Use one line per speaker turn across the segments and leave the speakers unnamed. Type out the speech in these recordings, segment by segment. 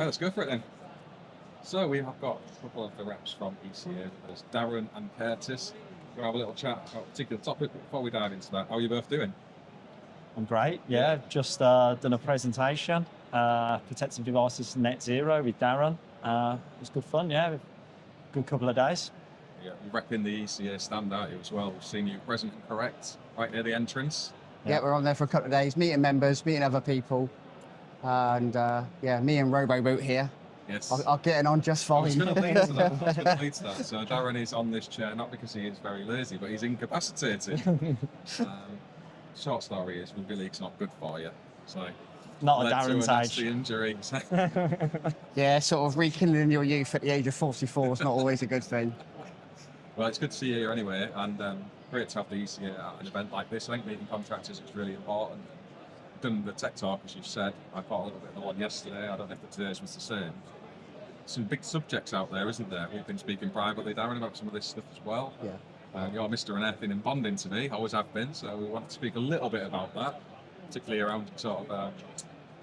Right, let's go for it then. So we have got a couple of the reps from ECA. There's Darren and Curtis. We'll have a little chat about a particular topic. But before we dive into that, how are you both doing?
I'm great, yeah. Just done a presentation, Protective Devices Net Zero with Darren. It was good fun, yeah. Good couple of days.
Yeah, you're repping the ECA stand, aren't you, as well? We've seen you present and correct right near the entrance.
Yeah, we're on there for a couple of days, meeting members, meeting other people. And me and RoboBoot here.
Yes.
Are getting on just fine.
I was going to lead to that. So Darren is on this chair, not because he is very lazy, but he's incapacitated. Short story is, rugby league's not good for you. So
not at Darren's age.
The injury.
Yeah, sort of rekindling your youth at the age of 44 is not always a good thing.
Well, it's good to see you here anyway, and great to have the ECA at an event like this. I think meeting contractors is really important. Done the tech talk, as you said. I caught a little bit of the one yesterday. I don't know if today's was the same. Some big subjects out there, isn't there? We've been speaking privately, Darren, about some of this stuff as well.
Yeah.
You're Mr. and Anything in bonding to me, always have been, so we want to speak a little bit about that, particularly around sort of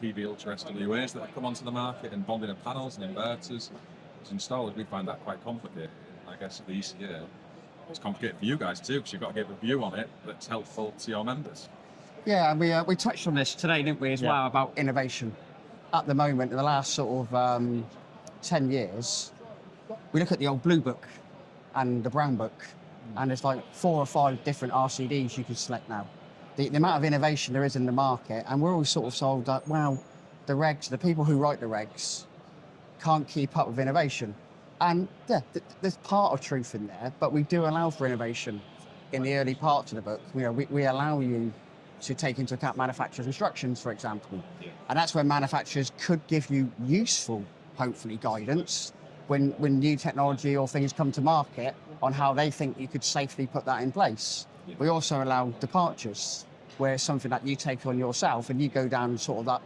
PV Ultra SWAs that have come onto the market and bonding of panels and inverters. As installers, we find that quite complicated. I guess at the ECA, it's complicated for you guys too, because you've got to give a view on it that's helpful to your members.
Yeah, we touched on this today, didn't we, as well, about innovation. At the moment, in the last sort of 10 years, we look at the old Blue Book and the Brown Book, and there's like 4 or 5 different RCDs you can select now. The amount of innovation there is in the market, and we're always sort of sold that, well, the people who write the regs can't keep up with innovation. And yeah, there's part of truth in there, but we do allow for innovation in the early parts of the book. You know, we allow you to take into account manufacturer's instructions, for example. And that's where manufacturers could give you useful, hopefully, guidance when new technology or things come to market on how they think you could safely put that in place. We also allow departures, where it's something that you take on yourself and you go down sort of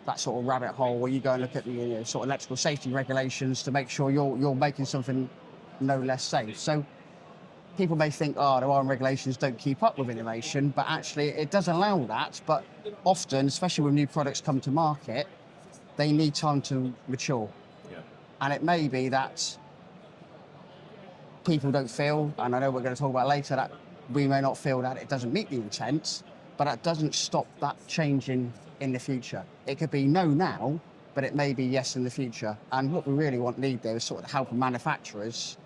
that sort of rabbit hole where you go and look at the sort of electrical safety regulations to make sure you're making something no less safe. So people may think, the wiring regulations don't keep up with innovation, but actually it does allow that. But often, especially when new products come to market, they need time to mature.
Yeah.
And it may be that people don't feel, and I know we're going to talk about later, that we may not feel that it doesn't meet the intent, but that doesn't stop that changing in the future. It could be no now, but it may be yes in the future. And what we really need there is sort of help manufacturers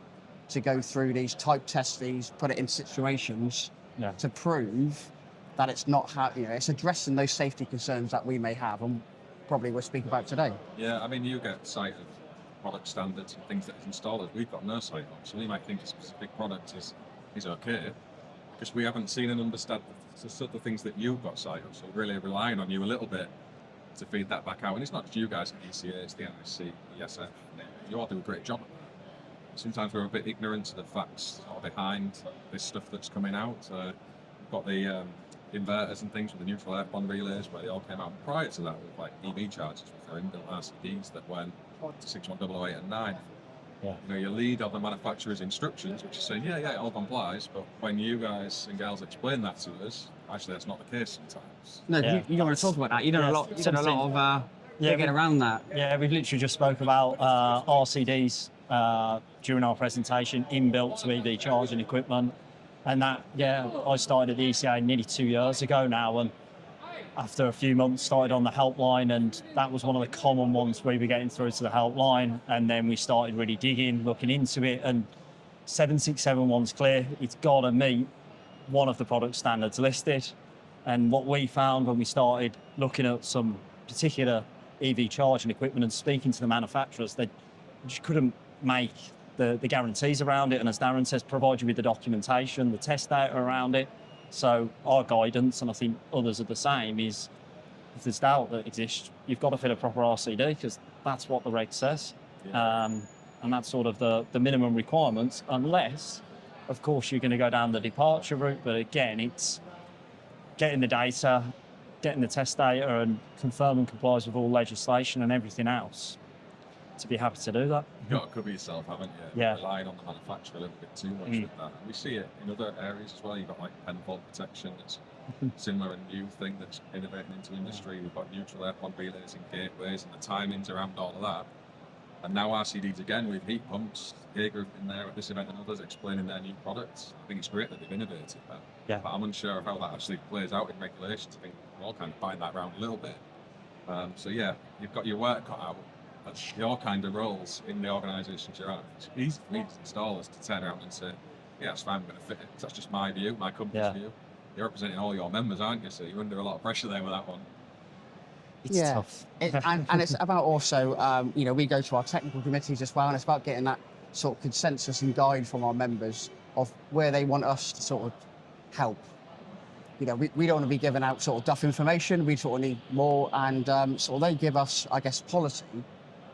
to go through these type tests, put it in situations to prove that it's not it's addressing those safety concerns that we may have, and probably we'll speak about today.
Yeah, I mean, you get sight of product standards and things that is installed. We've got no sight of, so we might think a specific product is okay, because we haven't seen and understood the things that you've got sight of. So we're really relying on you a little bit to feed that back out. And it's not just you guys at ECA, it's the NICEIC, the ESF. You all do a great job. Sometimes we're a bit ignorant to the facts behind this stuff that's coming out. We've got the inverters and things with the neutral air bond relays, where they all came out. Prior to that, with like EV chargers with their inbuilt RCDs that went to 61008 and 9.
Yeah.
You know, you lead on the manufacturer's instructions, which is saying, yeah, it all complies, but when you guys and gals explain that to us, actually that's not the case sometimes.
No, you don't want to talk about that. You done a lot of digging around that.
Yeah, we've literally just spoke about RCDs during our presentation, inbuilt to EV charging equipment. And that, I started at the ECA nearly 2 years ago now, and after a few months started on the helpline, and that was one of the common ones we were getting through to the helpline. And then we started really digging, looking into it, and 7671's clear. It's got to meet one of the product standards listed. And what we found when we started looking at some particular EV charging equipment and speaking to the manufacturers, they just couldn't make the guarantees around it. And as Darren says, provide you with the documentation, the test data around it. So our guidance, and I think others are the same, is if there's doubt that exists, you've got to fit a proper RCD, because that's what the reg says. And that's sort of the minimum requirements, unless, of course, you're going to go down the departure route. But again, it's getting the data, getting the test data, and confirming complies with all legislation and everything else to be happy to do that.
You've got to cover yourself, haven't you?
Yeah.
Relying on the manufacturer a little bit too much with that. We see it in other areas as well. You've got like pen fault protection that's similar and new thing that's innovating into industry. We've got neutral air pond relays and gateways and the timings around all of that. And now RCDs again with heat pumps. A Group in there at this event and others explaining their new products. I think it's great that they've innovated that.
Yeah.
But I'm unsure of how that actually plays out in regulations. I think we're all kind of buying that around a little bit. So yeah, you've got your work cut out. That's your kind of roles in the organisations you're at. It's easy for me as installers to turn around and say, yeah, that's fine, I'm going to fit it. 'Cause that's just my view, my company's view. You're representing all your members, aren't you? So you're under a lot of pressure there with that one.
It's tough.
And it's about also, we go to our technical committees as well, and it's about getting that sort of consensus and guide from our members of where they want us to sort of help. We don't want to be giving out sort of duff information. We sort of need more, and sort of they give us, I guess, policy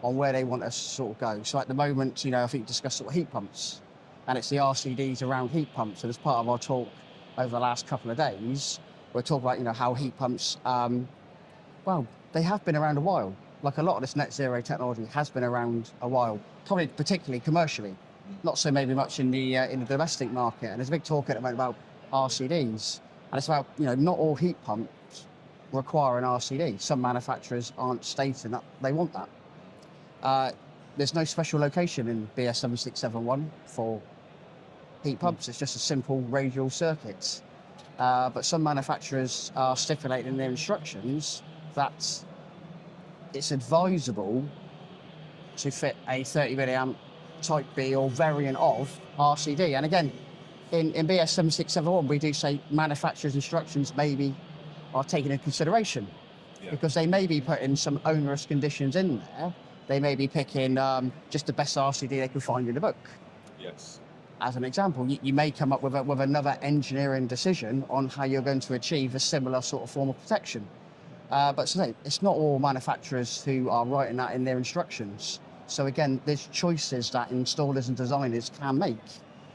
on where they want us to sort of go. So at the moment, I think we discussed sort of heat pumps, and it's the RCDs around heat pumps. And as part of our talk over the last couple of days, we're talking about, how heat pumps, they have been around a while. Like a lot of this net zero technology has been around a while, probably particularly commercially, not so maybe much in the domestic market. And there's a big talk at the moment about RCDs, and it's about not all heat pumps require an RCD. Some manufacturers aren't stating that they want that. There's no special location in BS 7671 for heat pumps. It's just a simple radial circuit. But some manufacturers are stipulating in their instructions that it's advisable to fit a 30 milliamp type B or variant of RCD. And again, in BS 7671, we do say manufacturer's instructions maybe are taken into consideration because they may be putting some onerous conditions in there. They may be picking just the best RCD they can find in the book.
Yes.
As an example, you may come up with another engineering decision on how you're going to achieve a similar sort of form of protection. But so it's not all manufacturers who are writing that in their instructions. So again, there's choices that installers and designers can make.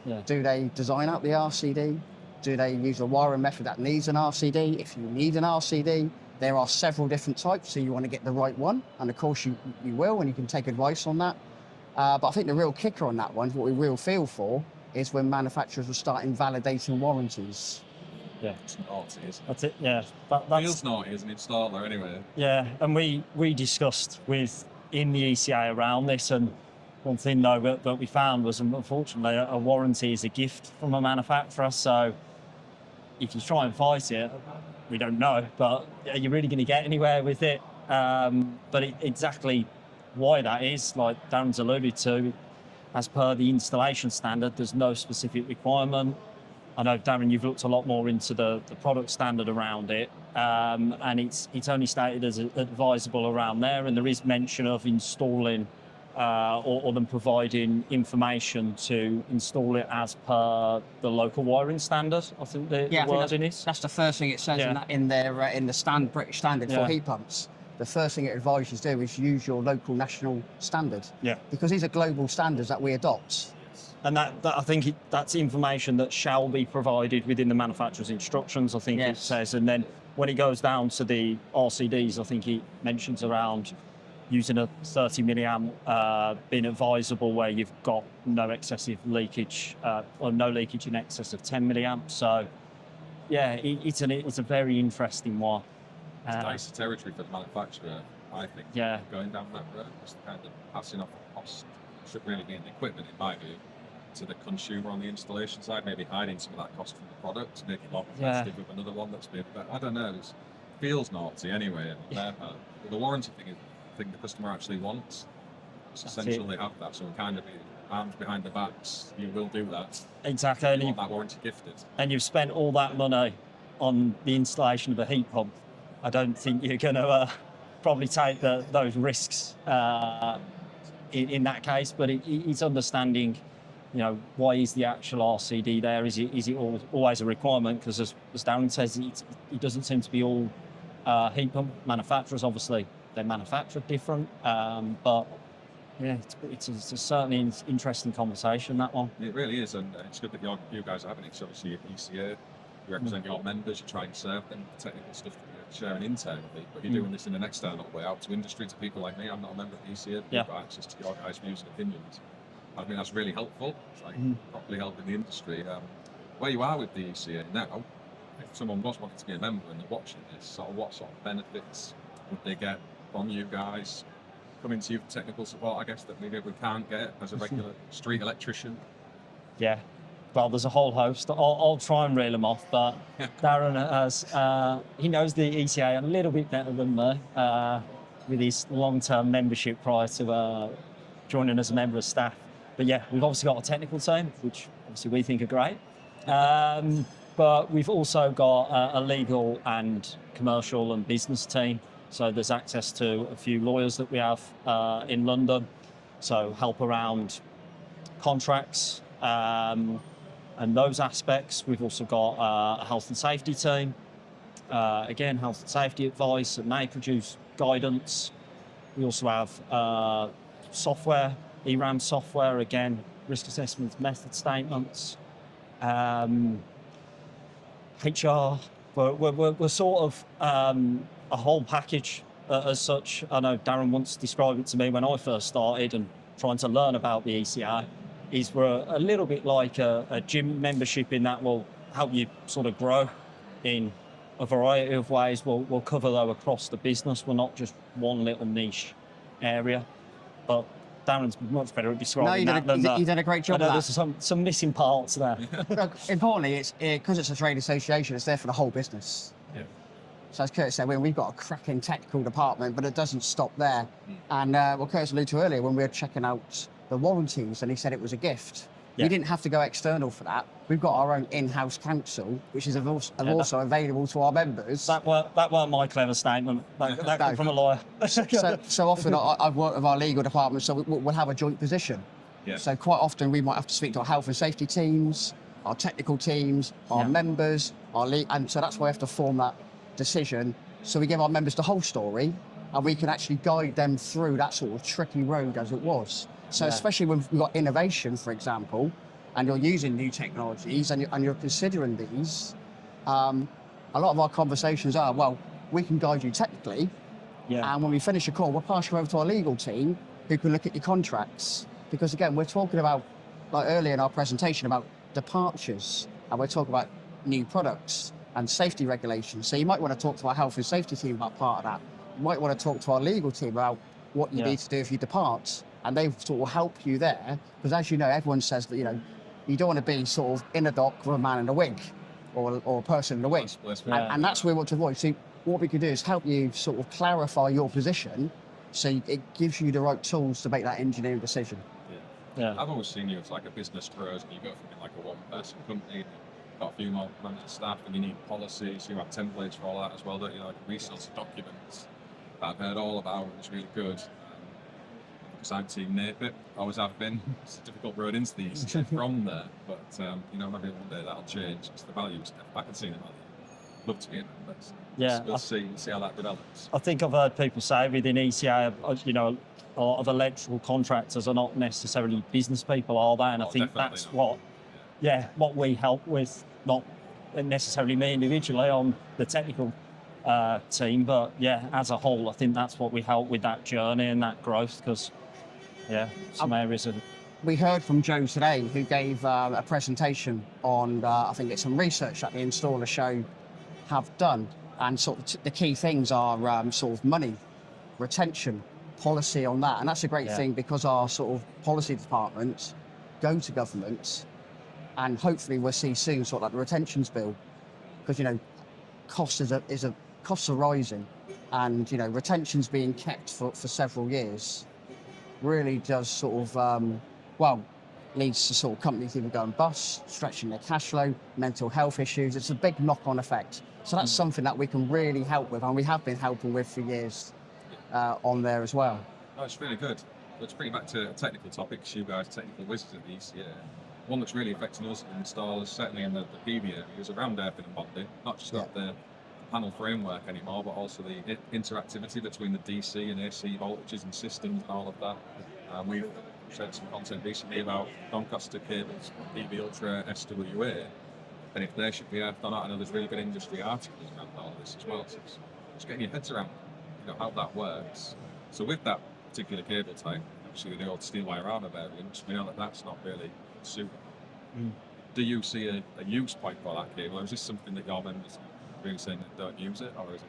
Yeah.
Do they design out the RCD? Do they use a wiring method that needs an RCD? If you need an RCD, there are several different types, so you want to get the right one. And of course you will, and you can take advice on that. But I think the real kicker on that one, what we will feel for, is when manufacturers will start invalidating warranties.
Yeah.
It's naughty, isn't it?
That's it, yeah. That's,
Feels naughty as an installer anyway.
yeah, and we discussed in the ECA around this, and one thing though that we found was, unfortunately, a warranty is a gift from a manufacturer. So if you try and fight it, we don't know, but are you really going to get anywhere with it? But exactly why that is, like Darren's alluded to, as per the installation standard, there's no specific requirement. I know, Darren, you've looked a lot more into the product standard around it, and it's only stated as advisable around there, and there is mention of installing or them providing information to install it as per the local wiring standard. I think the wording is.
That's the first thing it says in the British standard for heat pumps. The first thing it advises do is use your local national standard.
Yeah.
Because these are global standards that we adopt.
And that I think that's information that shall be provided within the manufacturer's instructions, I think it says. And then when it goes down to the RCDs, I think it mentions around using a 30 milliamp being advisable where you've got no excessive leakage or no leakage in excess of 10 milliamps. So yeah, it's a very interesting one.
It's dicey territory for the manufacturer, I think.
Yeah.
Going down that road, just kind of passing off the cost. Should really be in the equipment, in my view, to the consumer on the installation side, maybe hiding some of that cost from the product, making it more competitive with another one that's been, but I don't know, it feels naughty anyway on their part. But the warranty thing is the thing the customer actually wants. It's essential they have that, so kind of be arms behind the backs, you will do that.
Exactly.
You want that warranty gifted. And
you've spent all that money on the installation of a heat pump. I don't think you're going to probably take those risks in that case, but it's understanding, why is the actual RCD there? Is it always a requirement? Because as Darren says, it doesn't seem to be all heat pump manufacturers. Obviously, they manufacture different, but yeah, it's certainly an interesting conversation, that one.
It really is, and it's good that you guys are having it. So obviously, at ECA, you represent your members, you try and serve them, the technical stuff that you're sharing internally, but you're doing this in an external way out to industry, to people like me. I'm not a member of ECA, but you've got access to your guys' views and opinions. I think that's really helpful. It's like properly helping the industry. Where you are with the ECA now, if someone was wanting to be a member and they're watching this, sort of what sort of benefits would they get from you guys coming to you for technical support, I guess, that maybe we can't get as a regular street electrician?
Yeah. Well, there's a whole host. I'll try and reel them off, but Darren has, he knows the ECA a little bit better than me with his long-term membership prior to joining as a member of staff. But yeah, we've obviously got a technical team, which obviously we think are great. But we've also got a legal and commercial and business team. So there's access to a few lawyers that we have in London. So help around contracts and those aspects. We've also got a health and safety team. Again, health and safety advice, and they produce guidance. We also have software, ERAM software, again, risk assessments, method statements, HR. We're sort of a whole package as such. I know Darren once described it to me when I first started and trying to learn about the ECA, is we're a little bit like a gym membership in that will help you sort of grow in a variety of ways. We'll cover though across the business. We're not just one little niche area. But Darren's much better at describing that than
you did a great job.
I know
of that.
there's some missing parts there.
Importantly, it's because it's a trade association. It's there for the whole business.
Yeah.
So as Curtis said, we've got a cracking technical department, but it doesn't stop there. And what Curtis alluded to earlier, when we were checking out the warranties, and he said it was a gift.
Yeah.
We didn't have to go external for that. We've got our own in-house counsel, which is also available to our members.
That weren't my clever statement. That came from a lawyer.
so often I've worked with our legal department, so we'll have a joint position.
Yeah.
So quite often we might have to speak to our health and safety teams, our technical teams, our members, and so that's why we have to form that decision. So we give our members the whole story, and we can actually guide them through that sort of tricky road as it was. So especially when we've got innovation, for example, and you're using new technologies and you're considering these, a lot of our conversations are, well, we can guide you technically, and when we finish a call, we'll pass you over to our legal team who can look at your contracts. Because again, we're talking about, like earlier in our presentation, about departures, and we're talking about new products and safety regulations. So you might want to talk to our health and safety team about part of that. You might want to talk to our legal team about what you need to do if you depart, and they sort of help you there. Because as you know, everyone says that, you don't want to be sort of in a dock with a man in a wig or a person in a wig. And that's what we want to avoid. So what we can do is help you sort of clarify your position so it gives you the right tools to make that engineering decision.
Yeah. I've always seen you as like a business grows and you go from like a one-person company, you've got a few more members of staff, and you need policies, you have templates for all that as well, don't you? Like resource documents that I've heard all about, and it's really good. Because I'm Team NICEIC, always have been. It's a difficult road into the East from there, but maybe one day that'll change. It's the value of stuff. I can see the value. Love to be in it, but we'll see how that develops.
I think I've heard people say within ECA, a lot of electrical contractors are not necessarily business people, are they? And I think that's what we help with, not necessarily me individually on the technical team, but as a whole, I think that's what we help with, that journey and that growth, because some areas are...
We heard from Joe today, who gave a presentation on, I think it's some research that the Installershow have done, and sort of the key things are sort of money, retention, policy on that, and that's a great thing, because our sort of policy departments go to government, and hopefully we'll see soon sort of like the retentions bill, because costs are rising, and retentions being kept for several years really does sort of leads to sort of companies either going bust, stretching their cash flow, mental health issues. It's a big knock-on effect. So that's something that we can really help with, and we have been helping with for years on there as well.
Oh, it's really good. Let's bring it back to a technical topic, because you guys are technical wizards at the ECA. One that's really affecting us as installers, certainly in the PV area, is around airfin and bonding. Not just got the panel framework anymore, but also the interactivity between the DC and AC voltages and systems and all of that. We've shared some content recently about Doncaster cables, PV Ultra, SWA, and if they should be earthed or not. I know there's really good industry articles around all of this as well. So it's just getting your heads around how that works. So with that particular cable type, obviously the old steel wire armor variant, we know that that's not really suitable. do you see a use point for that cable, or is this something that your members are really saying that don't use it, or is it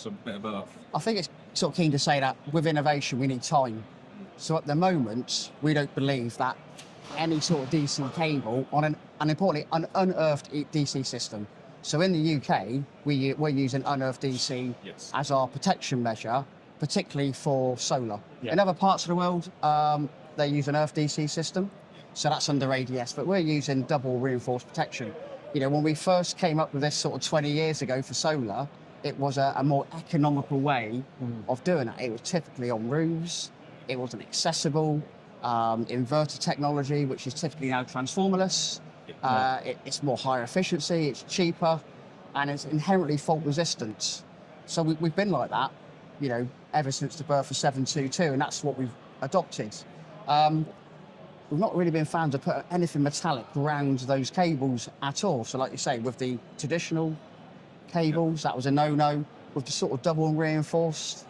a bit of both?
I think it's sort of keen to say that with innovation, we need time. So at the moment, we don't believe that any sort of DC cable on and importantly, an unearthed DC system. So in the UK, we're using unearthed DC
Yes.
as our protection measure, particularly for solar.
Yeah.
In other parts of the world, they use an earth DC system, so that's under ADS, but we're using double reinforced protection. You know, when we first came up with this sort of 20 years ago for solar, it was a more economical way of doing it. It was typically on roofs, it wasn't accessible, inverter technology, which is typically now transformerless. It's more higher efficiency, it's cheaper, and it's inherently fault resistant. So we've been like that, you know, ever since the birth of 722, and that's what we've adopted. We've not really been found to put anything metallic around those cables at all. So like you say, with the traditional cables, that was a no-no. With the sort of double reinforced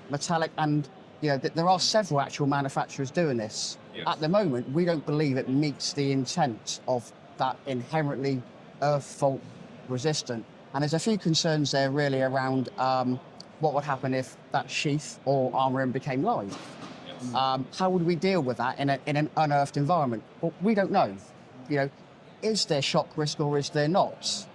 metallic, and you know, there are several actual manufacturers doing this.
Yes.
At the moment, we don't believe it meets the intent of that inherently earth fault resistant. And there's a few concerns there really around what would happen if that sheath or armour ring became live. How would we deal with that in an unearthed environment? Well, we don't know. You know, is there shock risk or is there not?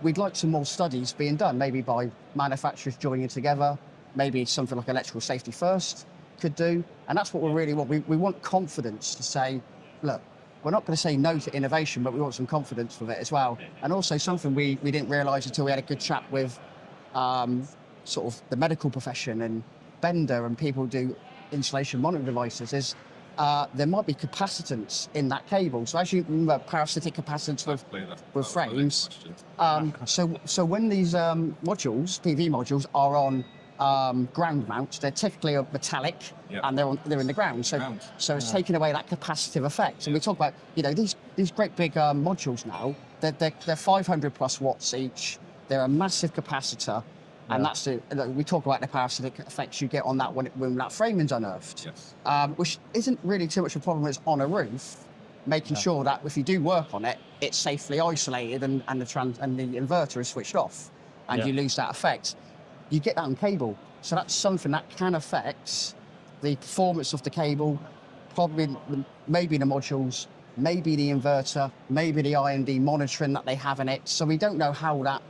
We'd like some more studies being done, maybe by manufacturers joining together, maybe something like Electrical Safety First could do. And that's what we really want. We want confidence to say, look, we're not going to say no to innovation, but we want some confidence with it as well. And also something we didn't realise until we had a good chat with sort of the medical profession and Bender and people who do installation monitoring devices is there might be capacitance in that cable. So as you remember, parasitic capacitance with frames. So when these modules, PV modules, are on ground mounts, they're typically metallic and they're in the ground. So it's taking away that capacitive effect. And we talk about, you know, these great big modules now, they're 500 plus watts each. They're a massive capacitor. And that's we talk about the parasitic effects you get on that when that framing's unearthed, which isn't really too much of a problem. It's on a roof, making sure that if you do work on it, it's safely isolated and the inverter is switched off, and you lose that effect. You get that on cable, so that's something that can affect the performance of the cable, probably maybe the modules, maybe the inverter, maybe the I&D monitoring that they have in it. So we don't know how that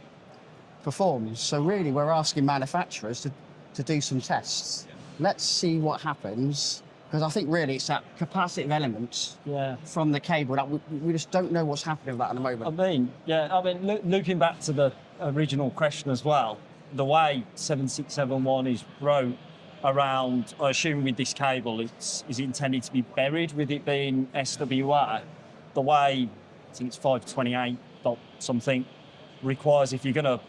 performs. So really we're asking manufacturers to do some tests. Let's see what happens, because I think really it's that capacitive element from the cable that we just don't know what's happening with that at the moment.
I mean, looping back to the original question as well, the way 7671 is wrote around, I assume with this cable, is intended to be buried with it being SWA. The way, I think it's 528 dot something, requires if you're going to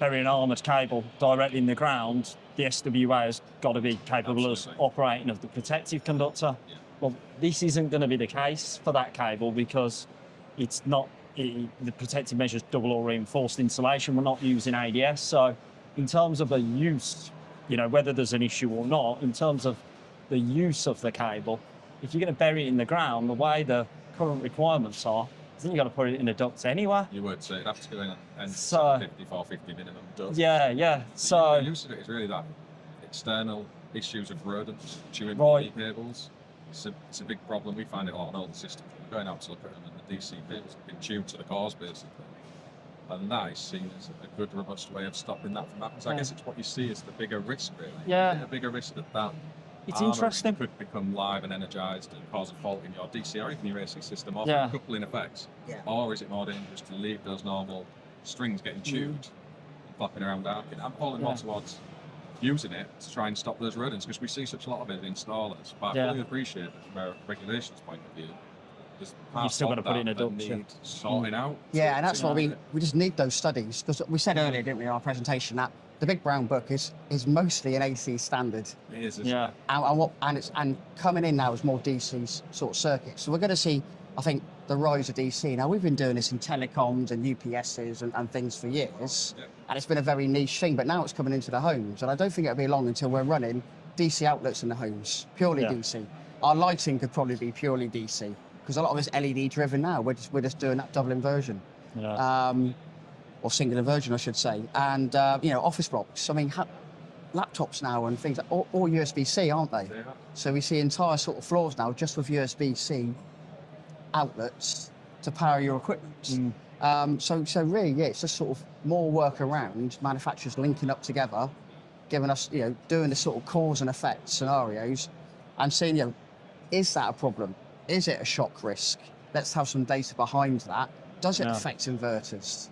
bury an armoured cable directly in the ground, the SWA has got to be capable of operating as the protective conductor. Well, this isn't going to be the case for that cable because it's not, the protective measure is double or reinforced insulation. We're not using ADS. So in terms of the use, you know, whether there's an issue or not, in terms of the use of the cable, if you're going to bury it in the ground, the way the current requirements are, I think you've got to put it in a duct anyway.
You would say it'd have to go in and 450 minimum duct.
So
the use of it is really that external issues of rodents chewing PV cables. It's a big problem. We find it on all the systems. We're going out to look at them, and the DC cables have been tuned to the cause basically. And that is seen as a good, robust way of stopping that from happening. So I guess it's what you see as the bigger risk, really. A bigger risk that
it's interesting.
Could become live and energised and cause a fault in your DC or even your AC system, or coupling effects. Or is it more dangerous to leave those normal strings getting tuned and flapping around arcing? I'm falling more towards using it to try and stop those rodents, because we see such a lot of it in installers. But I fully appreciate that from a regulations point of view,
you've still got to put it in a duct.
Sorting out.
Yeah, and that's what we just need those studies, because we said earlier, didn't we, in our presentation, that the Big Brown Book is mostly an AC standard.
It is.
And coming in now is more DC sort of circuits. So we're going to see, I think, the rise of DC. Now, we've been doing this in telecoms and UPSs and things for years, and it's been a very niche thing, but now it's coming into the homes. And I don't think it'll be long until we're running DC outlets in the homes, purely DC. Our lighting could probably be purely DC. because a lot of it's LED driven now. We're just doing that double inversion.
Yeah.
Or single inversion, I should say. And, office blocks. I mean, laptops now and things, all USB-C, aren't they?
They are.
So we see entire sort of floors now just with USB-C outlets to power your equipment. So really, yeah, it's just sort of more work around manufacturers linking up together, giving us, doing the sort of cause and effect scenarios and seeing, is that a problem? Is it a shock risk? Let's have some data behind that. Does it affect inverters?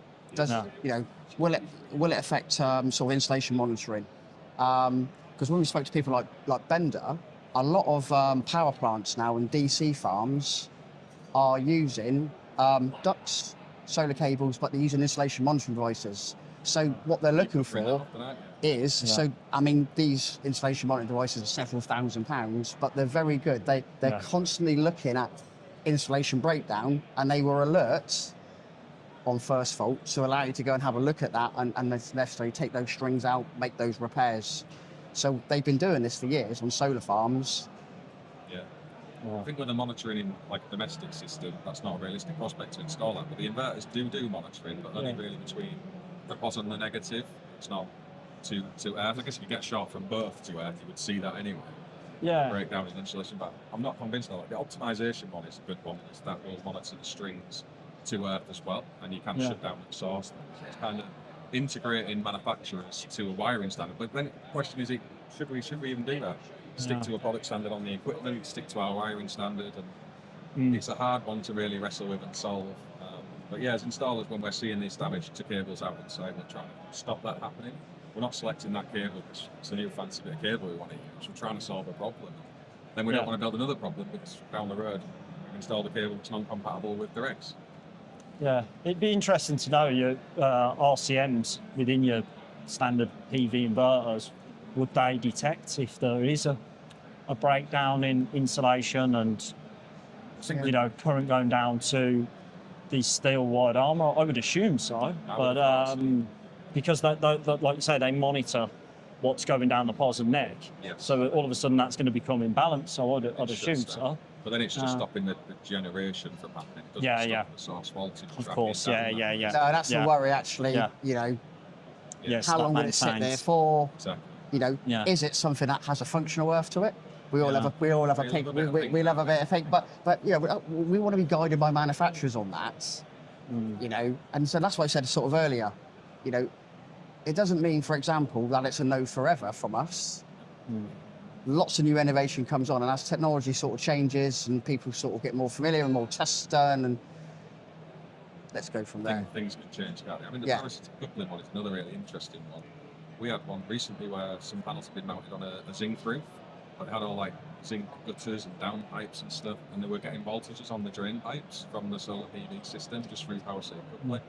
Will it affect sort of installation monitoring? Because when we spoke to people like Bender, a lot of power plants now and DC farms are using ducts, solar cables, but they're using installation monitoring devices. So what they're looking for is, these installation monitoring devices are several £1,000s, but they're very good. They're constantly looking at installation breakdown, and they will alert on first fault to allow you to go and have a look at that and necessarily take those strings out, make those repairs. So they've been doing this for years on solar farms.
Yeah. I think with the monitoring in like a domestic system, that's not a realistic prospect to install that. But the inverters do monitoring, but only really between the positive and the negative. It's not to earth. I guess if you get shot from birth to earth, you would see that anyway.
Yeah.
Breakdown in insulation, but I'm not convinced that the optimization one is a good one, because that will monitor the strings to earth as well, and you can shut down the source. So it's kind of integrating manufacturers to a wiring standard. But then the question is, should we even do that? Stick to a product standard on the equipment, stick to our wiring standard, and it's a hard one to really wrestle with and solve. But yeah, as installers, when we're seeing this damage to cables out inside, we're trying to stop that happening. We're not selecting that cable because it's a new fancy bit of cable we want to use. We're trying to solve a problem. Then we don't want to build another problem because down the road we install the cable that's non-compatible with the regs.
Yeah, it'd be interesting to know your RCMs within your standard PV inverters. Would they detect if there is a breakdown in insulation and current going down to these steel wide armor? I would assume so, but because like you say, they monitor what's going down the pos and neck.
Yeah.
So all of a sudden that's going to become imbalanced. So I'd assume so.
But then it's just stopping the generation from happening. It doesn't stop the source voltage.
Of course, yeah.
No, that's the worry actually.
Yes,
how long will it sit there for?
Exactly.
Is it something that has a functional worth to it? We all have a pick. We love a bit of think, but we want to be guided by manufacturers on that. And so that's why I said sort of earlier. It doesn't mean, for example, that it's a no forever from us. Lots of new innovation comes on, and as technology sort of changes and people sort of get more familiar and more tests done, and let's go from there.
Things can change, can't they? I mean, the parasitic coupling one is another really interesting one. We had one recently where some panels had been mounted on a zinc roof, but they had all like zinc gutters and down pipes and stuff, and they were getting voltages on the drain pipes from the solar PV system just through parasitic coupling,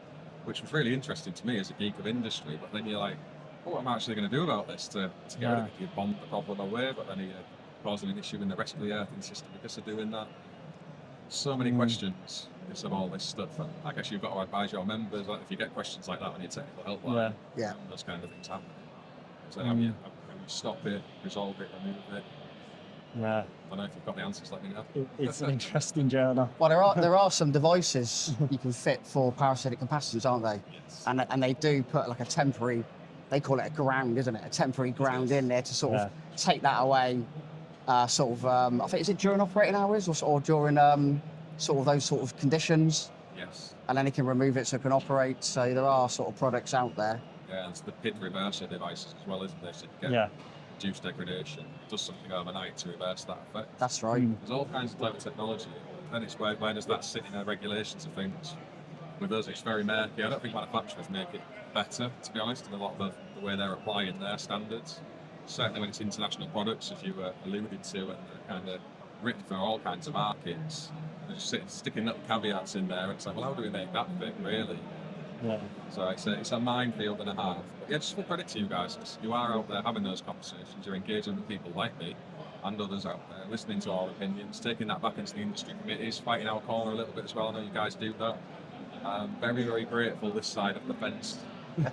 which was really interesting to me as a geek of industry. But then you're like, what am I actually going to do about this to get rid of it? You bond the problem away, but then you're causing an issue in the rest of the earthing system because of doing that. So many questions because of all this stuff. And I guess you've got to advise your members, like, if you get questions like that on your technical helpline, those kind of things happen. So how you stop it, resolve it, remove it.
Yeah.
I don't know if you've got the answers, let me know.
It's an interesting journey.
Well, there are some devices you can fit for parasitic capacitors, aren't they?
Yes.
And they do put like a temporary, they call it a ground, isn't it? A temporary ground in there to sort of take that away. I think, is it during operating hours or during sort of those sort of conditions?
Yes.
And then it can remove it so it can operate. So there are sort of products out there.
Yeah, it's the PID reverser devices as well, isn't there? So you get reduce degradation, it does something overnight to reverse that effect.
That's right.
There's all kinds of clever technology. Then it's where does that sit in the regulations of things? With us, it's very murky. I don't think manufacturers make it better, to be honest, in a lot of the way they're applying their standards. Certainly when it's international products, as you alluded to, and they're kind of written for all kinds of markets, they're just sticking little caveats in there, and it's like, well, how do we make that fit, really?
Yeah.
So it's a minefield and a half. But yeah, just full credit to you guys. You are out there having those conversations. You're engaging with people like me and others out there, listening to our opinions, taking that back into the industry committees, fighting our corner a little bit as well. I know you guys do that. I'm very, very grateful this side of the fence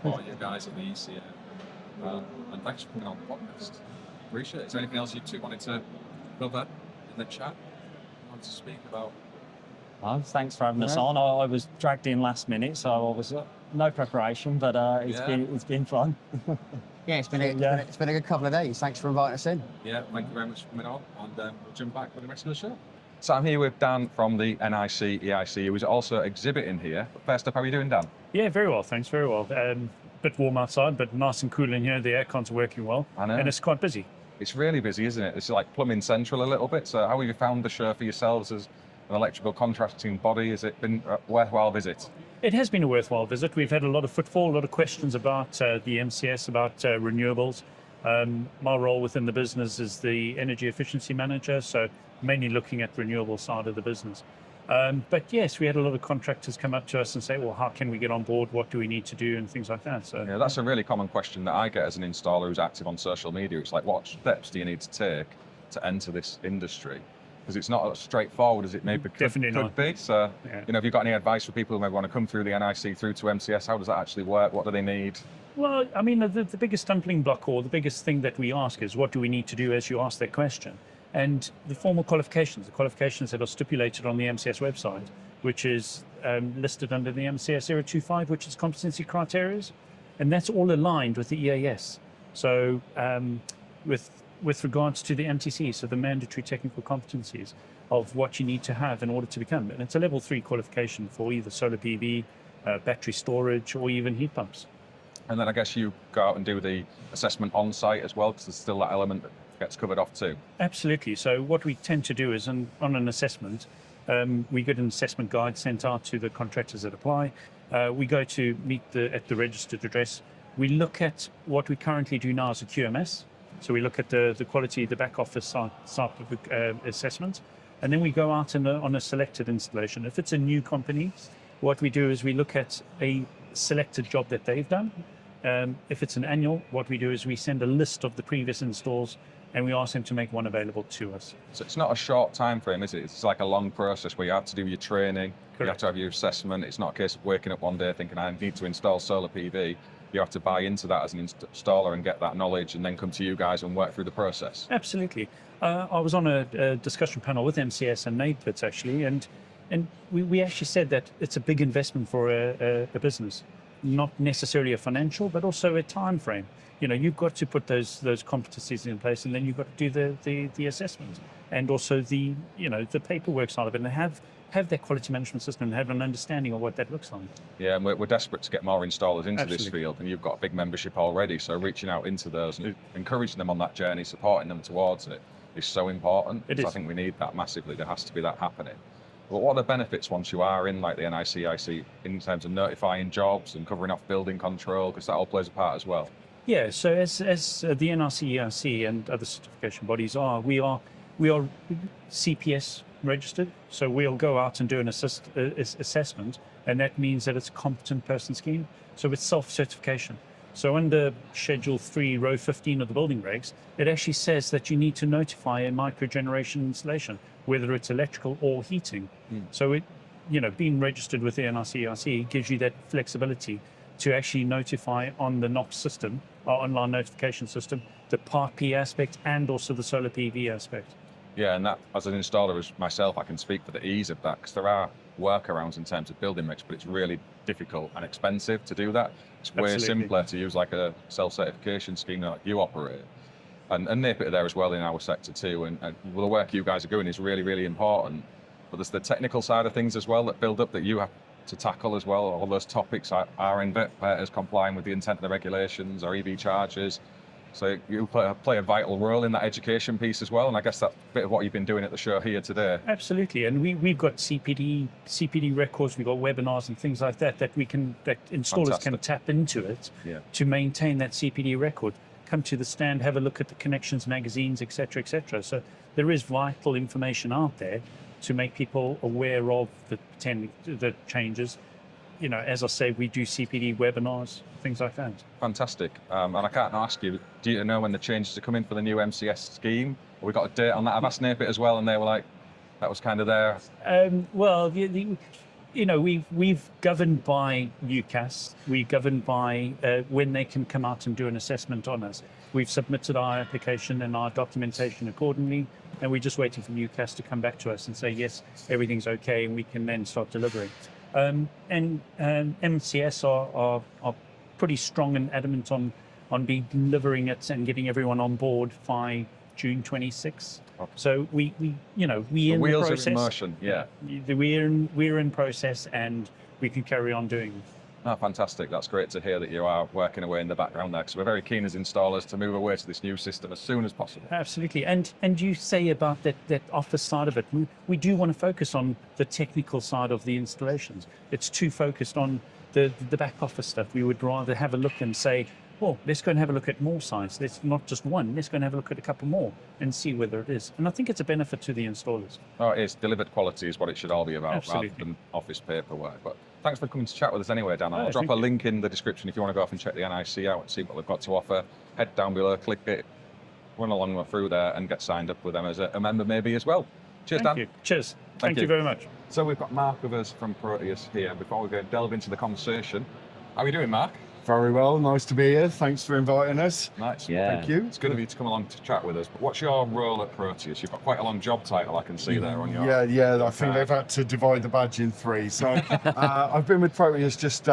for you guys at the ECA. And thanks for coming on the podcast. Appreciate it. Is there anything else you two wanted to cover in the chat? You wanted to speak about?
Oh, thanks for having us
Yeah.
on. I was dragged in last minute, so I was no preparation, but it's been fun.
Yeah, it's been a good couple of days. Thanks for inviting us in.
Yeah, thank you very much for coming on, and we'll jump back for the rest of the show. So I'm here with Dan from the NICEIC, who is also exhibiting here. But first up, how are you doing, Dan?
Yeah, very well, thanks, very well. Bit warm outside, but nice and cool in here. The aircon's working well,
I know.
and it's quite busy.
It's really busy, isn't it? It's like plumbing central a little bit. So how have you found the show for yourselves as an electrical contracting body? Has it been a worthwhile visit?
It has been a worthwhile visit. We've had a lot of footfall, a lot of questions about the MCS, about renewables. My role within the business is the energy efficiency manager, so mainly looking at renewable side of the business. But yes, we had a lot of contractors come up to us and say, well, how can we get on board? What do we need to do? And things like that. So
Yeah, that's a really common question that I get as an installer who's active on social media. It's like, what steps do you need to take to enter this industry? Because it's not as straightforward as it maybe
Definitely
could
not.
be. So,
Yeah.
have you got any advice for people who maybe want to come through the NIC through to MCS? How does that actually work? What do they need?
Well, I mean, the biggest stumbling block or the biggest thing that we ask is what do we need to do as you ask that question? And the formal qualifications, the qualifications that are stipulated on the MCS website, which is listed under the MCS 025, which is competency criteria, and that's all aligned with the EAS. So with regards to the MTC, so the mandatory technical competencies of what you need to have in order to become, and it's a level 3 qualification for either solar PV, battery storage, or even heat pumps.
And then I guess you go out and do the assessment on site as well, because there's still that element that gets covered off too.
Absolutely. So what we tend to do is on an assessment, we get an assessment guide sent out to the contractors that apply. We go to meet at the registered address. We look at what we currently do now as a QMS. So we look at the quality, the back office side of assessment. And then we go out on a selected installation. If it's a new company, what we do is we look at a selected job that they've done. If it's an annual, what we do is we send a list of the previous installs and we ask them to make one available to us.
So it's not a short time frame, is it? It's like a long process where you have to do your training, you have
Correct.
to have your assessment. It's not a case of waking up one day thinking I need to install solar PV. You have to buy into that as an installer and get that knowledge and then come to you guys and work through the process.
Absolutely. I was on a discussion panel with MCS and NICEIC actually, and we actually said that it's a big investment for a business, not necessarily a financial, but also a time frame. You've got to put those competencies in place, and then you've got to do the assessment and also the paperwork side of it, and have that quality management system and have an understanding of what that looks like.
Yeah, and we're desperate to get more installers into this
Absolutely.
field, and you've got a big membership already, so reaching out into those and encouraging them on that journey, supporting them towards it is so important.
It
So I
is.
think we need that massively. There has to be that happening. But what are the benefits once you are in like the NICIC in terms of notifying jobs and covering off building control, because that all plays a part as well?
Yeah, so as the NICEIC and other certification bodies we are CPS registered, so we'll go out and do an assessment, and that means that it's a competent person scheme, so it's self-certification. So under Schedule 3, Row 15 of the building regs, it actually says that you need to notify a microgeneration installation, whether it's electrical or heating. So it, being registered with the NICEIC gives you that flexibility to actually notify on the NOx system, our online notification system, the Part P aspect and also the solar PV aspect.
Yeah, and that as an installer as myself, I can speak for the ease of that, because there are workarounds in terms of building regs, but it's really difficult and expensive to do that. It's way
Absolutely.
simpler to use like a self-certification scheme like you operate. And NICEIC are there as well in our sector too, and the work you guys are doing is really, really important. But there's the technical side of things as well that build up that you have to tackle as well. All those topics are in as complying with the intent of the regulations or EV charges. So you play a vital role in that education piece as well, and I guess that's a bit of what you've been doing at the show here today.
Absolutely, and we've got CPD records, we've got webinars and things like that that installers can
Fantastic.
tap into it to maintain that CPD record. Come to the stand, have a look at the connections, magazines, etc., etc. So there is vital information out there to make people aware of the changes. As I say, we do CPD webinars, things like that.
Fantastic. And I can't ask you, do you know when the changes are coming for the new MCS scheme? We got a date on that. I've asked NICEIC as well, and they were like, that was kind of there.
Well, we've governed by UCAS. We're governed by when they can come out and do an assessment on us. We've submitted our application and our documentation accordingly, and we're just waiting for UCAS to come back to us and say yes, everything's okay, and we can then start delivering. And MCS are pretty strong and adamant on delivering it and getting everyone on board by June 26. So we in the
wheels
process.
are in motion. Yeah.
We're in process, and we can carry on doing it.
Oh, fantastic. That's great to hear that you are working away in the background there, because we're very keen as installers to move away to this new system as soon as possible.
Absolutely. And you say about that office side of it, we do want to focus on the technical side of the installations. It's too focused on the back office stuff. We would rather have a look and say, well, let's go and have a look at more sites. Let's not just one. Let's go and have a look at a couple more and see whether it is. And I think it's a benefit to the installers.
Oh, it is. Delivered quality is what it should all be about,
Absolutely.
rather than office paperwork. But thanks for coming to chat with us anyway, Dan. I'll
Oh,
drop a
thank you.
link in the description if you want to go off and check the NIC out and see what they've got to offer. Head down below, click it, run along through there and get signed up with them as a member maybe as well. Cheers,
Thank
Dan.
you. Cheers.
Thank
Thank
you.
you very much.
So we've got Mark with us from Porteus here. Before we go delve into the conversation, how are you doing, Mark?
Very well, nice to be here. Thanks for inviting us.
Nice.
Yeah.
Thank you.
It's good of you to come along to chat with us. But what's your role at Porteus? You've got quite a long job title I can see there on your...
Yeah, I think they've had to divide the badge in three. So I've been with Porteus just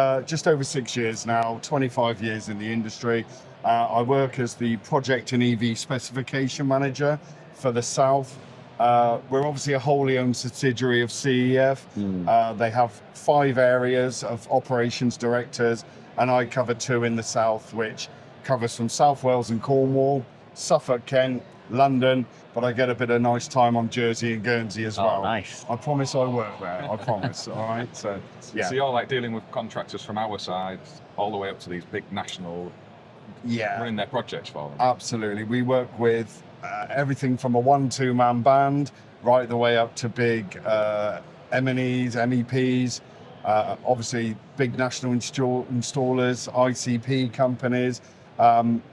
over 6 years now, 25 years in the industry. I work as the project and EV specification manager for the South. We're obviously a wholly owned subsidiary of CEF. They have 5 areas of operations directors, and I cover 2 in the South, which covers from South Wales and Cornwall, Suffolk, Kent, London, but I get a bit of nice time on Jersey and Guernsey as well.
Nice.
I promise I work there, I promise, all right? So, yeah.
So you're like dealing with contractors from our side all the way up to these big national,
Yeah.
running their projects for them.
Absolutely. We work with everything from a 1-2 man band right the way up to big M&Es, MEPs, obviously big national installers, ICP companies.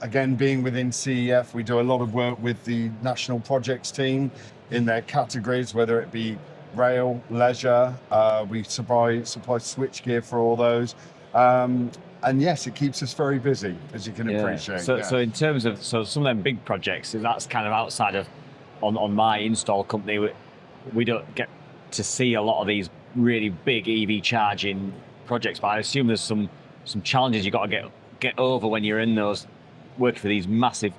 Again, being within CEF, we do a lot of work with the national projects team in their categories, whether it be rail, leisure. We supply switchgear for all those. And yes, it keeps us very busy, as you can appreciate.
So in terms of some of them big projects, that's kind of outside of on my install company. We don't get to see a lot of these really big EV charging projects, but I assume there's some challenges you've got to get over when you're in those working for these massive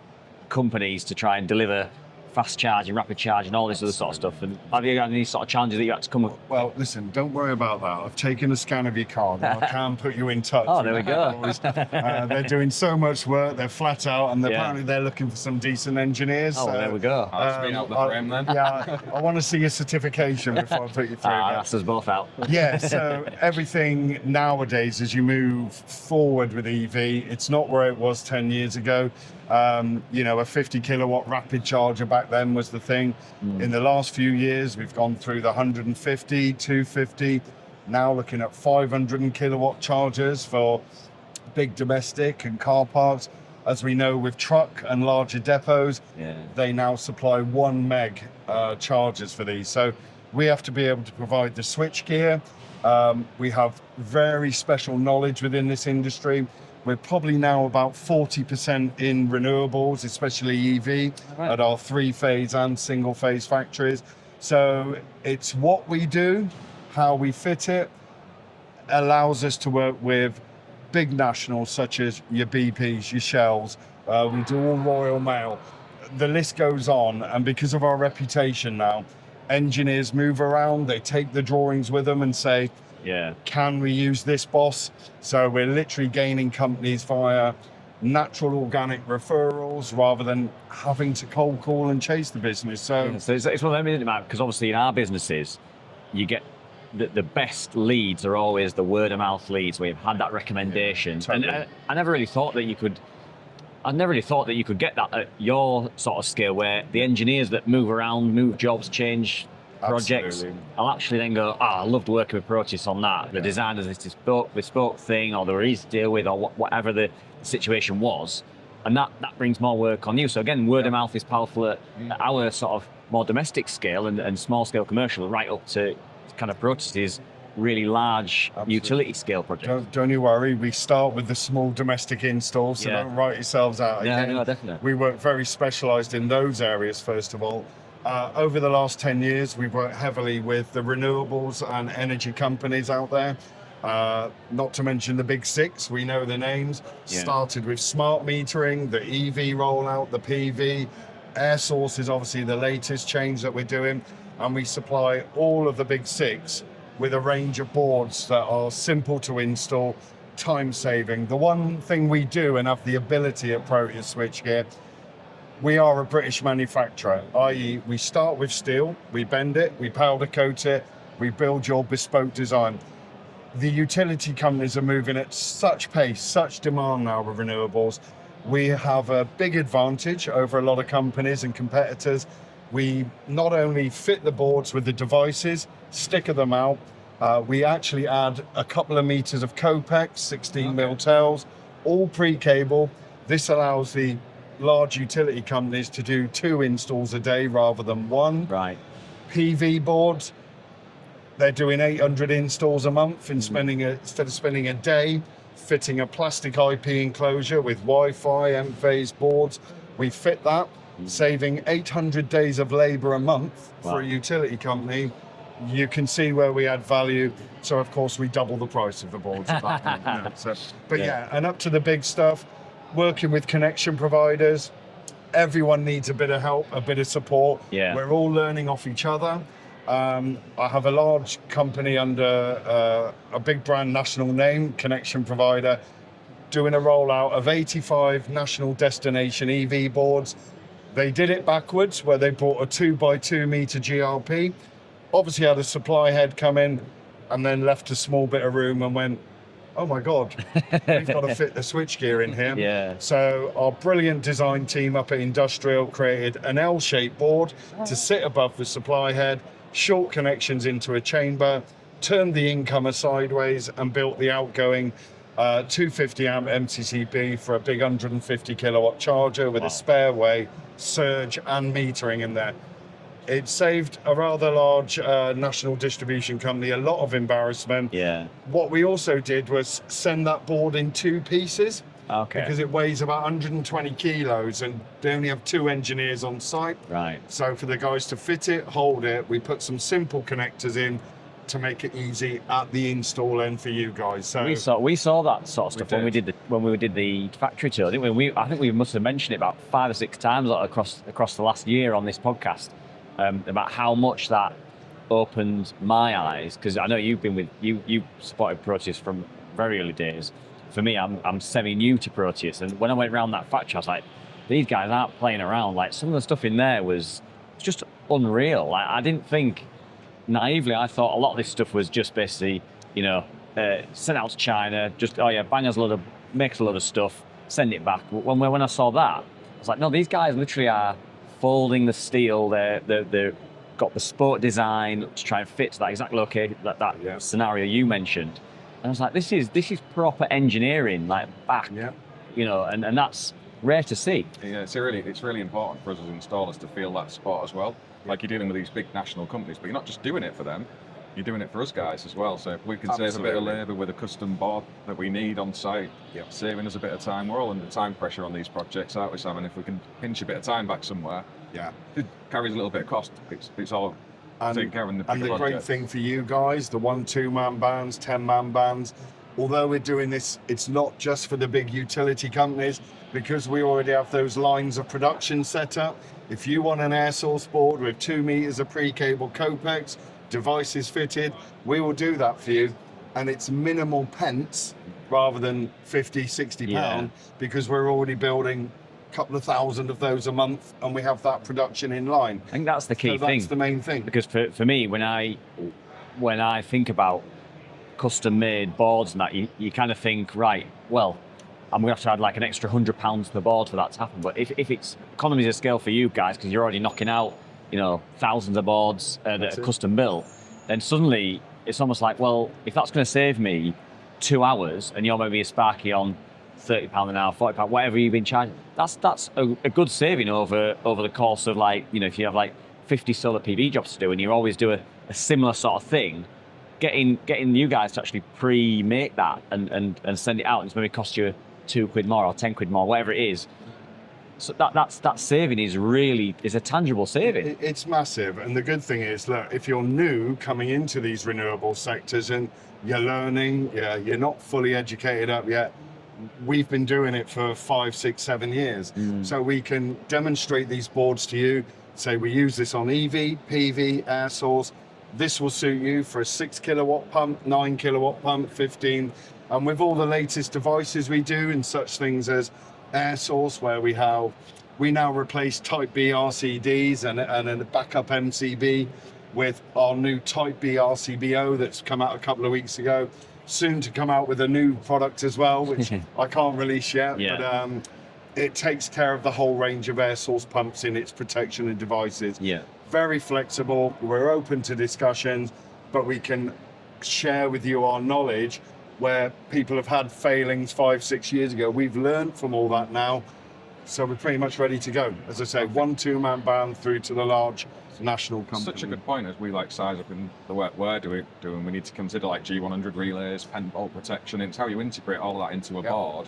companies to try and deliver fast charging, rapid charging, all this other sort of stuff. And have you got any sort of challenges that you had to come with?
Well, listen, don't worry about that. I've taken a scan of your card and I can put you in touch.
Oh, there we go.
They're doing so much work, they're flat out, and
Yeah.
apparently they're looking for some decent engineers.
Oh,
so,
there we go.
That's been out the frame then.
Yeah, I want to see your certification before I put you through. but-
That's us both out.
yeah, so everything nowadays, as you move forward with EV, it's not where it was 10 years ago. A 50 kilowatt rapid charger back then was the thing. In the last few years, we've gone through the 150, 250, now looking at 500 kilowatt chargers for big domestic and car parks. As we know, with truck and larger depots, they now supply 1 meg chargers for these. So we have to be able to provide the switchgear. We have very special knowledge within this industry. We're probably now about 40% in renewables, especially EV, at our 3-phase and single-phase factories. So it's what we do, how we fit it, allows us to work with big nationals such as your BPs, your Shells. We do all Royal Mail. The list goes on, and because of our reputation now, engineers move around, they take the drawings with them and say, can we use this, boss? So we're literally gaining companies via natural organic referrals rather than having to cold call and chase the business. So
it's one of them, isn't it, Matt? Because obviously in our businesses, you get the best leads are always the word of mouth leads where you've had that recommendation.
Totally.
And I never really thought that you could. I never really thought that you could get that at your sort of scale, where the engineers that move around, move jobs, change projects,
Absolutely.
I'll actually then go, I loved working with Porteus on that. The designers, this bespoke thing, or they were easy to deal with, or whatever the situation was. And that brings more work on you. So again, word of mouth is powerful at our sort of more domestic scale and small scale commercial, right up to kind of Porteus's really large
Absolutely.
utility scale projects.
Don't you worry. We start with the small domestic installs, so
Yeah.
don't write yourselves out
Yeah,
again.
no, definitely.
We work very specialised in those areas, first of all. Over the last 10 years, we've worked heavily with the renewables and energy companies out there. Not to mention the big six, we know the names.
Yeah.
Started with smart metering, the EV rollout, the PV. Air source is obviously the latest change that we're doing. And we supply all of the big six with a range of boards that are simple to install, time saving. The one thing we do and have the ability at Porteus Switchgear, we are a British manufacturer, i.e. we start with steel, we bend it, we powder coat it, we build your bespoke design. The utility companies are moving at such pace, such demand now with renewables. We have a big advantage over a lot of companies and competitors. We not only fit the boards with the devices, sticker them out, we actually add a couple of meters of Copex, 16 mil tails, all pre-cable. This allows the large utility companies to do 2 installs a day rather than 1.
Right.
PV boards, they're doing 800 installs a month instead of spending a day fitting a plastic IP enclosure with Wi-Fi, M-phase boards. We fit that, saving 800 days of labour a month for a utility company. You can see where we add value. So of course we double the price of the boards at that point. You know, so, but yeah, and up to the big stuff, working with connection providers. Everyone needs a bit of help, a bit of support.
Yeah.
We're all learning off each other. I have a large company under a big brand national name, connection provider, doing a rollout of 85 national destination EV boards. They did it backwards, where they bought a 2x2 meter GRP, obviously had a supply head come in, and then left a small bit of room and went, oh my God, we've got to fit the switchgear in here.
Yeah.
So our brilliant design team up at Industrial created an L-shaped board to sit above the supply head, short connections into a chamber, turned the incomer sideways and built the outgoing 250 amp MCCB for a big 150 kilowatt charger with a spare way, surge and metering in there. It saved a rather large national distribution company a lot of embarrassment.
Yeah.
What we also did was send that board in 2 pieces.
Okay.
Because it weighs about 120 kilos and they only have 2 engineers on site.
Right.
So for the guys to fit it, hold it, we put some simple connectors in to make it easy at the install end for you guys. So
We saw that sort of stuff when we did the factory tour, didn't we? I think we must have mentioned it about 5 or 6 times across the last year on this podcast, about how much that opened my eyes, because I know you supported Porteus from very early days. For me, I'm semi-new to Porteus, and when I went around that factory, I was like, these guys aren't playing around. Like, some of the stuff in there was just unreal. Like, I didn't think, naively, I thought a lot of this stuff was just basically, sent out to China, just, bang us make us a load of stuff, send it back. When I saw that, I was like, no, these guys literally are folding the steel. They're got bespoke design to try and fit to that exact location, that scenario you mentioned. And I was like, this is proper engineering, like back, and that's rare to see.
Yeah, it's really important for us as installers to feel that support as well. Like, you're dealing with these big national companies, but you're not just doing it for them, you're doing it for us guys as well. So if we can save a bit of labour with a custom board that we need on site, saving us a bit of time. We're all under time pressure on these projects, aren't we, Sam? And if we can pinch a bit of time back somewhere, it carries a little bit of cost. It's all taken care of in the big
great
project.
thing for you guys, the 1-2-man bands, 10-man bands, although we're doing this, it's not just for the big utility companies, because we already have those lines of production set up. If you want an air source board with 2 meters of pre-cable Copex, devices fitted, we will do that for you. And it's minimal pence rather than 50, 60 pound, because we're already building a couple of thousand of those a month and we have that production in line.
I think that's the key thing.
That's the main thing.
Because for me, when I think about custom made boards and that, you kind of think, right, well, I'm going to have to add like an extra £100 per board for that to happen. But if it's economies of scale for you guys, because you're already knocking out, thousands of boards that are custom built, then suddenly it's almost like, well, if that's going to save me 2 hours and you're maybe a Sparky on £30 an hour, £40, whatever you've been charging, that's a good saving over the course of, like, if you have like 50 solar PV jobs to do and you always do a similar sort of thing, getting you guys to actually pre-make that and send it out, and it's maybe cost you £2 more or £10 more, whatever it is. So that saving is a tangible saving.
It's massive, and the good thing is, look, if you're new coming into these renewable sectors and you're learning, you're not fully educated up yet. We've been doing it for 5, 6, 7 years, so we can demonstrate these boards to you. Say we use this on EV, PV, air source. This will suit you for a 6 kilowatt pump, 9 kilowatt pump, 15, and with all the latest devices we do, and such things as air source, where we now replace Type B RCDs and a backup MCB with our new Type B RCBO that's come out a couple of weeks ago. Soon to come out with a new product as well, which I can't release yet.
Yeah.
But it takes care of the whole range of air source pumps in its protection and devices.
Yeah.
Very flexible. We're open to discussions, but we can share with you our knowledge where people have had failings 5, 6 years ago. We've learned from all that now, so we're pretty much ready to go. As I say, 1-2 man band through to the large national company.
Such a good point. As we like size up in the work we're doing, we need to consider like G100 relays, pen bolt protection. It's how you integrate all of that into a board.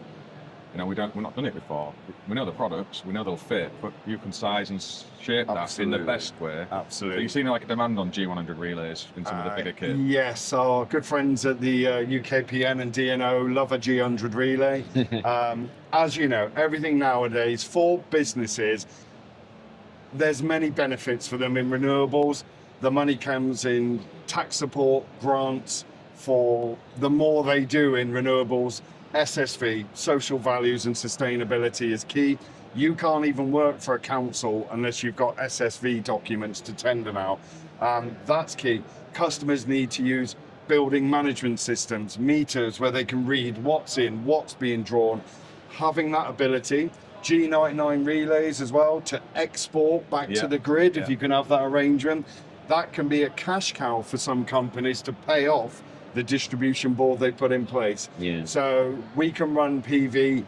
You know, we're not done it before. We know the products, we know they'll fit, but you can size and shape that in the best way.
Absolutely.
So you've seen like a demand on G100 relays in some of the bigger kit.
Yes, our good friends at the UKPN and DNO love a G100 relay. As you know, everything nowadays for businesses, there's many benefits for them in renewables. The money comes in tax support, grants, for the more they do in renewables. SSV, social values and sustainability, is key. You can't even work for a council unless you've got SSV documents to tender now. That's key. Customers need to use building management systems, meters where they can read what's in, what's being drawn. Having that ability, G99 relays as well to export back to the grid, if you can have that arrangement. That can be a cash cow for some companies to pay off the distribution board they put in place. So we can run PV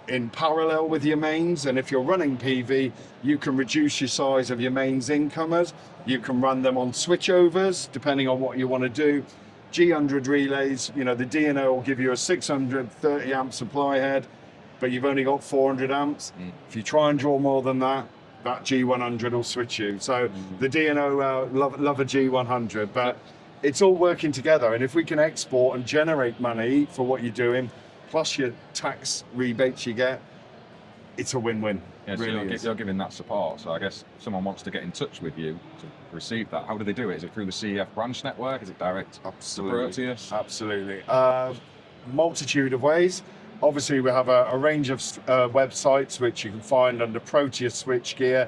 in parallel with your mains, and if you're running PV, you can reduce your size of your mains incomers. You can run them on switchovers, depending on what you want to do. G100 relays, you know, the DNO will give you a 630 amp supply head, but you've only got 400 amps. If you try and draw more than that, that G100 will switch you. So the DNO love a G100, but it's all working together. And if we can export and generate money for what you're doing, plus your tax rebates you get, it's a win-win.
Yeah, so you're giving that support. So I guess if someone wants to get in touch with you to receive that, how do they do it? Is it through the CEF branch network? Is it direct to Porteus?
Absolutely. Multitude of ways. Obviously, we have a range of websites which you can find under Porteus switchgear.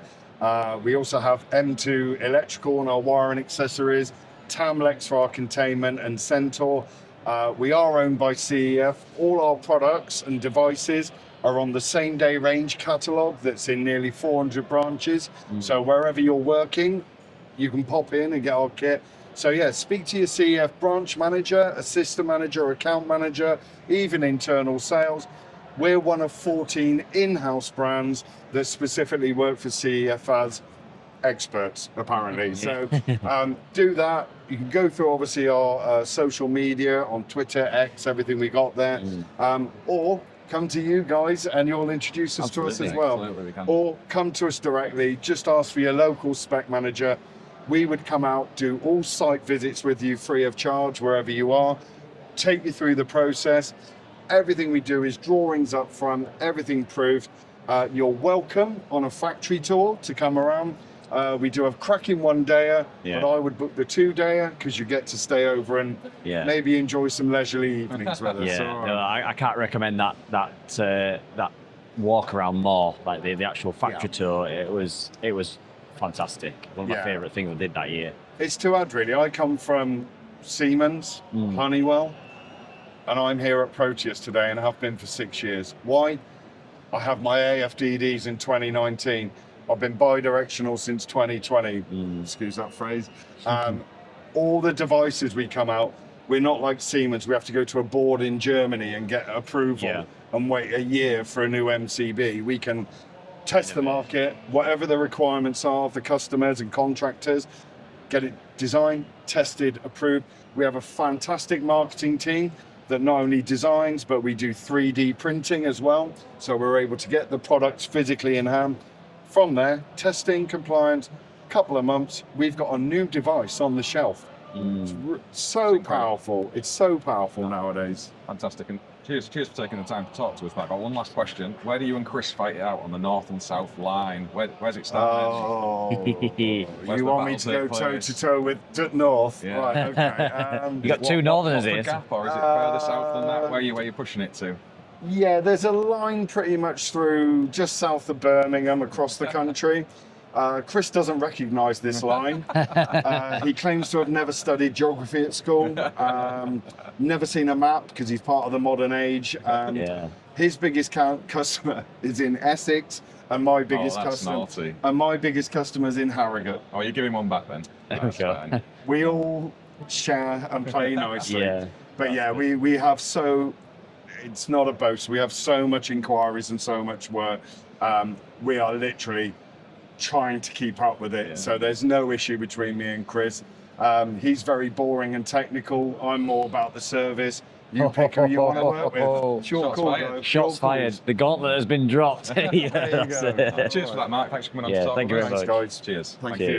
We also have M2 electrical and our wiring accessories, Tamlex for our containment, and Centaur. We are owned by CEF. All our products and devices are on the same day range catalogue that's in nearly 400 branches. So wherever you're working, you can pop in and get our kit. So yeah, speak to your CEF branch manager, assistant manager, account manager, even internal sales. We're one of 14 in-house brands that specifically work for CEF as experts, apparently. So do that. You can go through obviously our social media on Twitter, X, everything we got there, or come to you guys and you'll introduce us to us as well.
We can.
Or come to us directly, just ask for your local spec manager. We would come out, do all site visits with you free of charge wherever you are, take you through the process. Everything we do is drawings up front, everything proved. You're welcome on a factory tour to come around. We do a cracking 1-dayer, but I would book the 2-dayer because you get to stay over and maybe enjoy some leisurely evenings with us.
No, I can't recommend that walk around more, like the actual factory tour. It was fantastic. One of my favourite things I did that year.
It's to add, really. I come from Siemens, Honeywell, and I'm here at Porteus today and have been for 6 years. Why? I have my AFDDs in 2019. I've been bi-directional since 2020. Excuse that phrase. All the devices we come out, we're not like Siemens. We have to go to a board in Germany and get approval and wait a year for a new MCB. We can test the market, whatever the requirements are of the customers and contractors. get it designed, tested, approved. We have a fantastic marketing team that not only designs, but we do 3D printing as well. So we're able to get the products physically in hand. From there, testing, compliance, couple of months, we've got a new device on the shelf. It's so powerful. It's so powerful nowadays.
Fantastic. And cheers for taking the time to talk to us, Matt. I've got one last question. Where do you and Chris fight it out on the north and south line? Where's it starting?
Oh,
Where's
you
the
want me
battle
to go
take
toe
place?
to toe with North?
Yeah.
Right, okay.
You got two Northerners
what's the
here.
gap, or is it further south than that? Where you pushing it to?
Yeah, there's a line pretty much through just south of Birmingham across the country. Chris doesn't recognise this line. He claims to have never studied geography at school, never seen a map because he's part of the modern age.
Yeah.
His biggest customer is in Essex, and my biggest
that's
customer
naughty.
is in Harrogate.
Oh, you're giving one back then? That's
Okay.
fine.
We all share and play nicely.
Yeah.
But yeah, we have it's not a boast. We have so much inquiries and so much work. We are literally trying to keep up with it.
Yeah.
So there's no issue between me and Chris. He's very boring and technical. I'm more about the service. You pick who you want to work with. It's your
Shots
call,
fired.
guys.
Shots
Your
fired.
calls.
The gauntlet has been dropped. Yeah,
There you
that's
go.
it.
Cheers for that, Mark. Thanks for coming on
Yeah,
to talk
thank you
with
very
us.
Thanks, guys.
Cheers.
Thank
Cheers.
you.